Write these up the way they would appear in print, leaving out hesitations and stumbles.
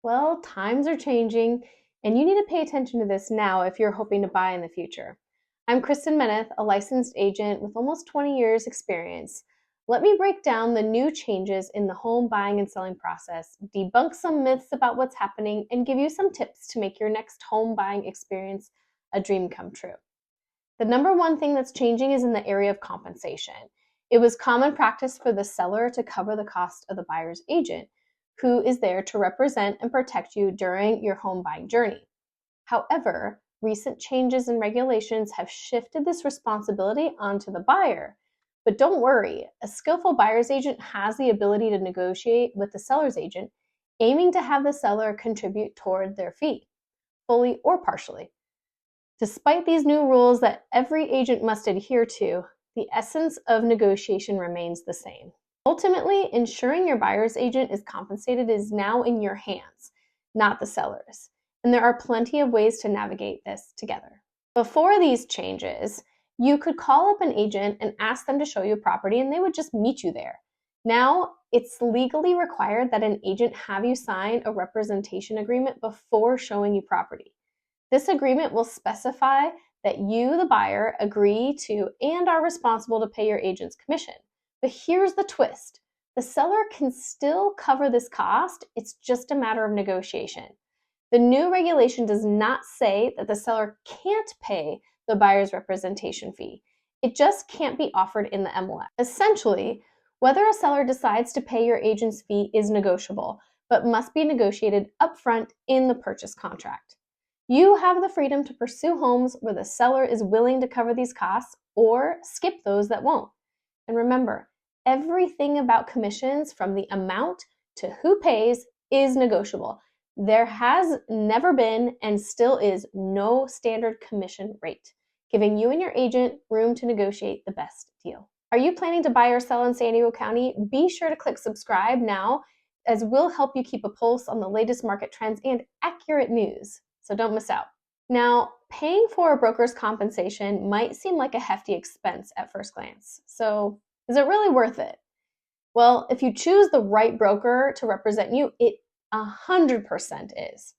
Well, times are changing, and you need to pay attention to this now if you're hoping to buy in the future. I'm Kristin Menath, a licensed agent with almost 20 years experience. Let me break down the new changes in the home buying and selling process, debunk some myths about what's happening, and give you some tips to make your next home buying experience a dream come true. The number one thing that's changing is in the area of compensation. It was common practice for the seller to cover the cost of the buyer's agent, who is there to represent and protect you during your home buying journey. However, recent changes in regulations have shifted this responsibility onto the buyer. But don't worry, a skillful buyer's agent has the ability to negotiate with the seller's agent, aiming to have the seller contribute toward their fee, fully or partially. Despite these new rules that every agent must adhere to, the essence of negotiation remains the same. Ultimately, ensuring your buyer's agent is compensated is now in your hands, not the seller's. And there are plenty of ways to navigate this together. Before these changes, you could call up an agent and ask them to show you a property and they would just meet you there. Now, it's legally required that an agent have you sign a representation agreement before showing you property. This agreement will specify that you, the buyer, agree to and are responsible to pay your agent's commission. But here's the twist. The seller can still cover this cost. It's just a matter of negotiation. The new regulation does not say that the seller can't pay the buyer's representation fee. It just can't be offered in the MLS. Essentially, whether a seller decides to pay your agent's fee is negotiable, but must be negotiated upfront in the purchase contract. You have the freedom to pursue homes where the seller is willing to cover these costs or skip those that won't. And remember, everything about commissions, from the amount to who pays, is negotiable. There has never been and still is no standard commission rate, giving you and your agent room to negotiate the best deal. Are you planning to buy or sell in San Diego County? Be sure to click subscribe now, as we'll help you keep a pulse on the latest market trends and accurate news. So don't miss out. Now, paying for a broker's compensation might seem like a hefty expense at first glance. So is it really worth it? Well, if you choose the right broker to represent you, it 100% is.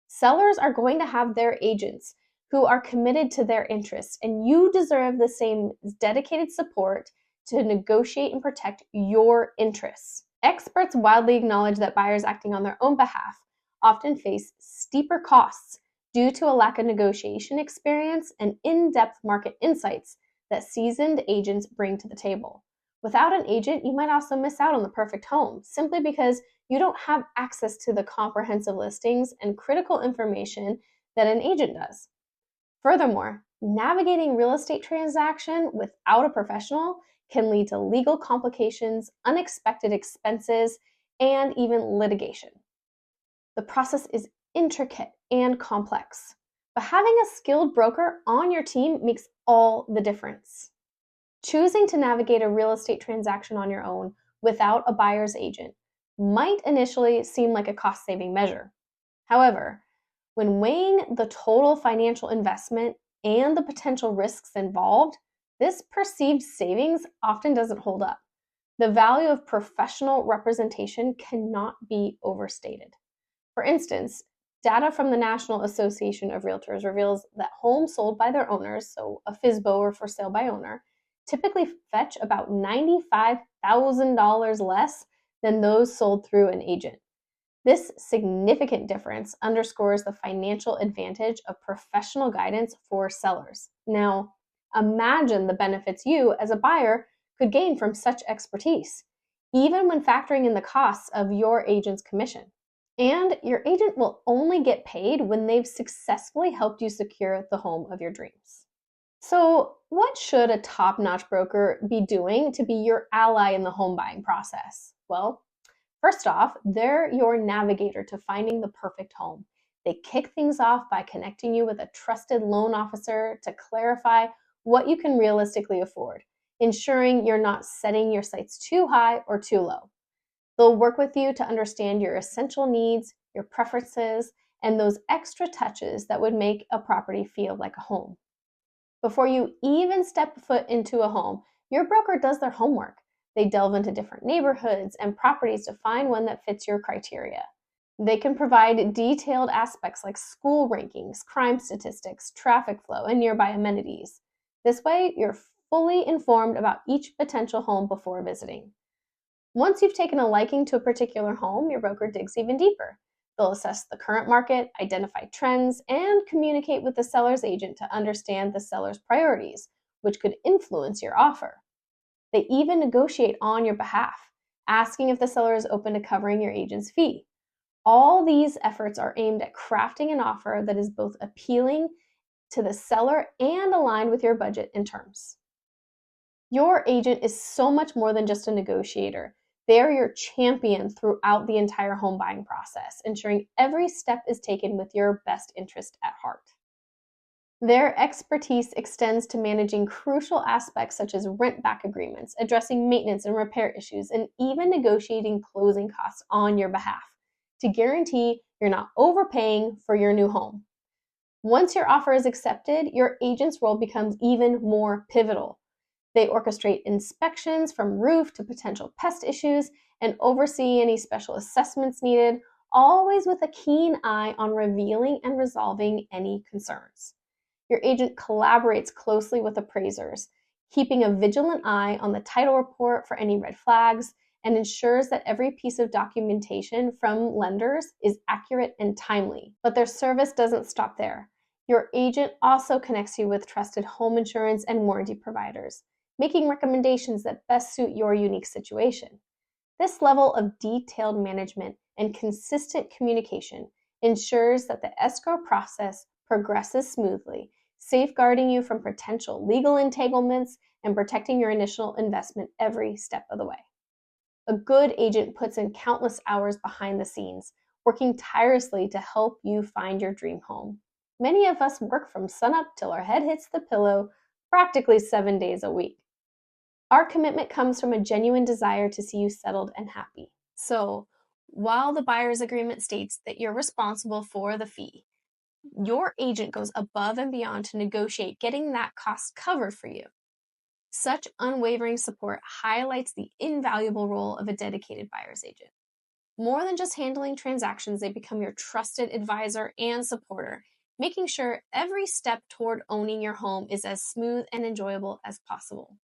Sellers are going to have their agents who are committed to their interests, and you deserve the same dedicated support to negotiate and protect your interests. Experts widely acknowledge that buyers acting on their own behalf often face steeper costs due to a lack of negotiation experience and in-depth market insights that seasoned agents bring to the table. Without an agent, you might also miss out on the perfect home, simply because you don't have access to the comprehensive listings and critical information that an agent does. Furthermore, navigating real estate transaction without a professional can lead to legal complications, unexpected expenses, and even litigation. The process is intricate and complex, but having a skilled broker on your team makes all the difference. Choosing to navigate a real estate transaction on your own without a buyer's agent might initially seem like a cost-saving measure. However, when weighing the total financial investment and the potential risks involved, this perceived savings often doesn't hold up. The value of professional representation cannot be overstated. For instance, data from the National Association of Realtors reveals that homes sold by their owners, so a FSBO or for sale by owner, typically fetch about $95,000 less than those sold through an agent. This significant difference underscores the financial advantage of professional guidance for sellers. Now, imagine the benefits you, as a buyer, could gain from such expertise, even when factoring in the costs of your agent's commission. And your agent will only get paid when they've successfully helped you secure the home of your dreams. So, what should a top-notch broker be doing to be your ally in the home buying process? Well, first off, they're your navigator to finding the perfect home. They kick things off by connecting you with a trusted loan officer to clarify what you can realistically afford, ensuring you're not setting your sights too high or too low. They'll work with you to understand your essential needs, your preferences, and those extra touches that would make a property feel like a home. Before you even step foot into a home, your broker does their homework. They delve into different neighborhoods and properties to find one that fits your criteria. They can provide detailed aspects like school rankings, crime statistics, traffic flow, and nearby amenities. This way, you're fully informed about each potential home before visiting. Once you've taken a liking to a particular home, your broker digs even deeper. They'll assess the current market, identify trends, and communicate with the seller's agent to understand the seller's priorities, which could influence your offer. They even negotiate on your behalf, asking if the seller is open to covering your agent's fee. All these efforts are aimed at crafting an offer that is both appealing to the seller and aligned with your budget and terms. Your agent is so much more than just a negotiator. They're your champion throughout the entire home buying process, ensuring every step is taken with your best interest at heart. Their expertise extends to managing crucial aspects such as rent-back agreements, addressing maintenance and repair issues, and even negotiating closing costs on your behalf to guarantee you're not overpaying for your new home. Once your offer is accepted, your agent's role becomes even more pivotal. They orchestrate inspections from roof to potential pest issues and oversee any special assessments needed, always with a keen eye on revealing and resolving any concerns. Your agent collaborates closely with appraisers, keeping a vigilant eye on the title report for any red flags, and ensures that every piece of documentation from lenders is accurate and timely. But their service doesn't stop there. Your agent also connects you with trusted home insurance and warranty providers, making recommendations that best suit your unique situation. This level of detailed management and consistent communication ensures that the escrow process progresses smoothly, safeguarding you from potential legal entanglements and protecting your initial investment every step of the way. A good agent puts in countless hours behind the scenes, working tirelessly to help you find your dream home. Many of us work from sunup till our head hits the pillow, practically 7 days a week. Our commitment comes from a genuine desire to see you settled and happy. So, while the buyer's agreement states that you're responsible for the fee, your agent goes above and beyond to negotiate getting that cost covered for you. Such unwavering support highlights the invaluable role of a dedicated buyer's agent. More than just handling transactions, they become your trusted advisor and supporter, making sure every step toward owning your home is as smooth and enjoyable as possible.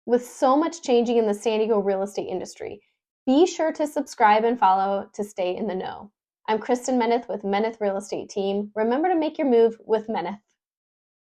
With so much changing in the San Diego real estate industry, be sure to subscribe and follow to stay in the know. I'm Kristin Menath with Menath Real Estate Team. Remember to make your move with Menath.